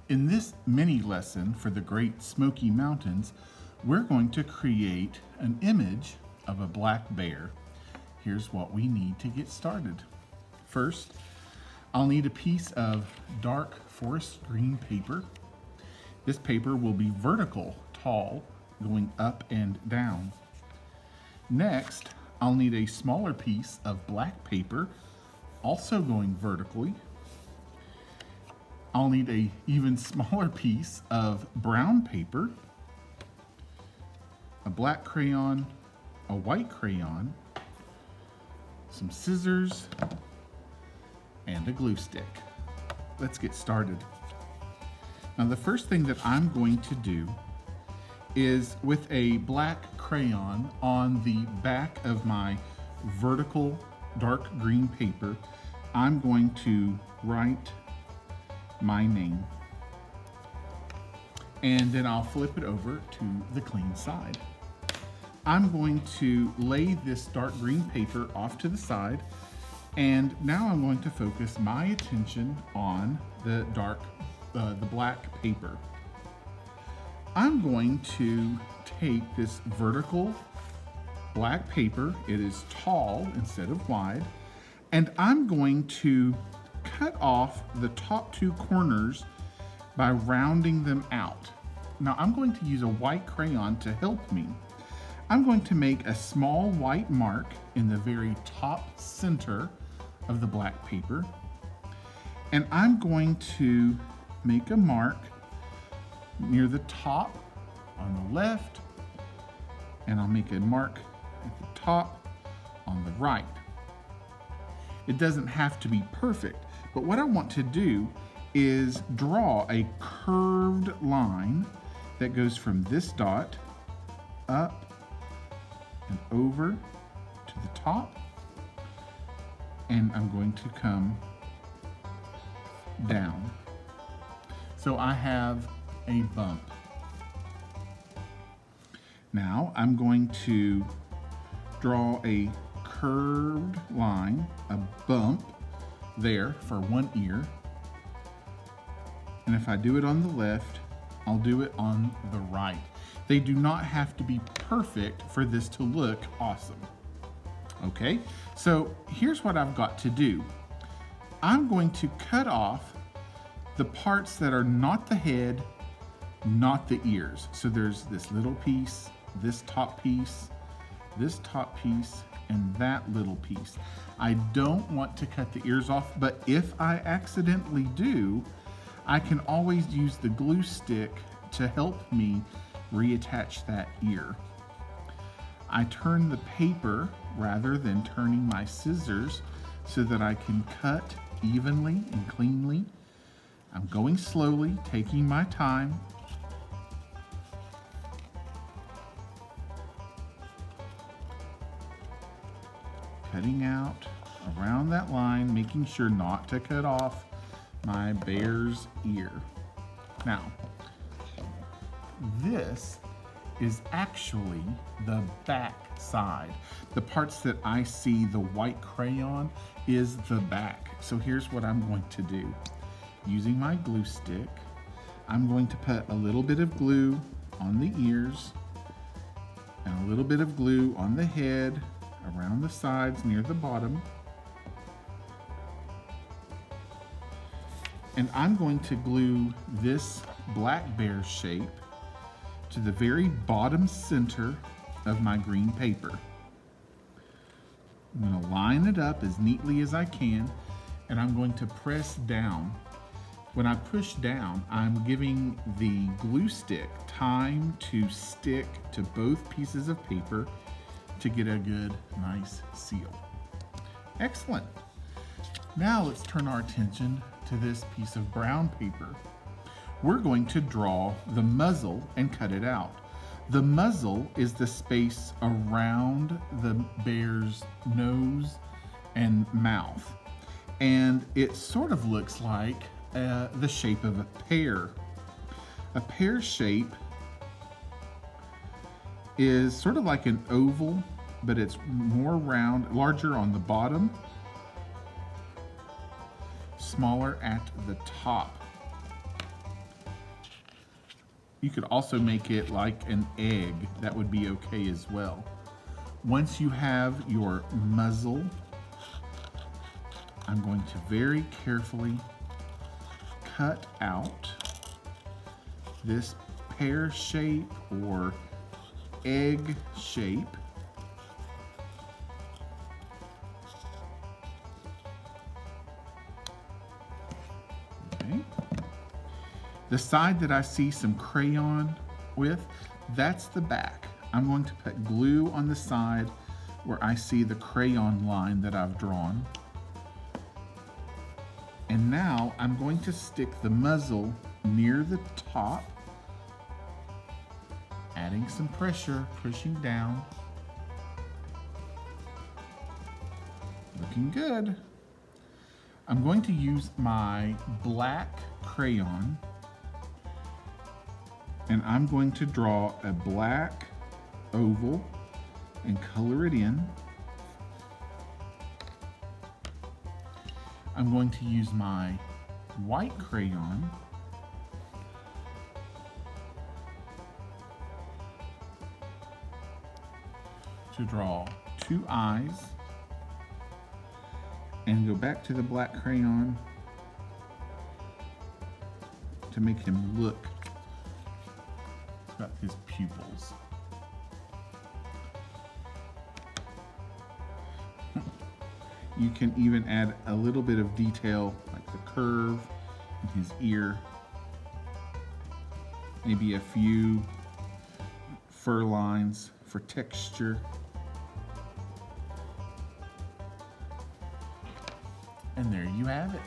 In this mini lesson for the Great Smoky Mountains, we're going to create an image of a black bear. Here's what we need to get started. First, I'll need a piece of dark forest green paper. This paper will be vertical, tall, going up and down. Next, I'll need a smaller piece of black paper, also going vertically. I'll need an even smaller piece of brown paper, a black crayon, a white crayon, some scissors, and a glue stick. Let's get started. Now the first thing that I'm going to do is with a black crayon on the back of my vertical dark green paper, I'm going to write my name, and then I'll flip it over to the clean side. I'm going to lay this dark green paper off to the side, and now I'm going to focus my attention on the black paper. I'm going to take this vertical black paper, it is tall instead of wide, and I'm going to cut off the top two corners by rounding them out. Now I'm going to use a white crayon to help me. I'm going to make a small white mark in the very top center of the black paper, and I'm going to make a mark near the top on the left, and I'll make a mark at the top on the right. It doesn't have to be perfect, but what I want to do is draw a curved line that goes from this dot up and over to the top, and I'm going to come down. So I have a bump. Now I'm going to draw a curved line, a bump there for one ear. And if I do it on the left, I'll do it on the right. They do not have to be perfect for this to look awesome. Okay, so here's what I've got to do. I'm going to cut off the parts that are not the head, not the ears. So there's this little piece, this top piece, and that little piece. I don't want to cut the ears off, but if I accidentally do, I can always use the glue stick to help me reattach that ear. I turn the paper rather than turning my scissors so that I can cut evenly and cleanly. I'm going slowly, taking my time. Cutting out around that line, making sure not to cut off my bear's ear. Now, this is actually the back side. The parts that I see the white crayon is the back. So here's what I'm going to do. Using my glue stick, I'm going to put a little bit of glue on the ears and a little bit of glue on the head, around the sides near the bottom. And I'm going to glue this black bear shape to the very bottom center of my green paper. I'm going to line it up as neatly as I can, and I'm going to press down. When I push down, I'm giving the glue stick time to stick to both pieces of paper to get a good, nice seal. Excellent. Now let's turn our attention to this piece of brown paper. We're going to draw the muzzle and cut it out. The muzzle is the space around the bear's nose and mouth. And it sort of looks like the shape of a pear. A pear shape is sort of like an oval, but it's more round, larger on the bottom, smaller at the top. You could also make it like an egg. That would be okay as well. Once you have your muzzle, I'm going to very carefully cut out this pear shape or egg shape. Okay. The side that I see some crayon with, that's the back. I'm going to put glue on the side where I see the crayon line that I've drawn. And now I'm going to stick the muzzle near the top, adding some pressure, pushing down. Looking good. I'm going to use my black crayon and I'm going to draw a black oval and color it in. I'm going to use my white crayon to draw 2 eyes and go back to the black crayon to make him look at his pupils. You can even add a little bit of detail like the curve in his ear. Maybe a few fur lines for texture. And there you have it.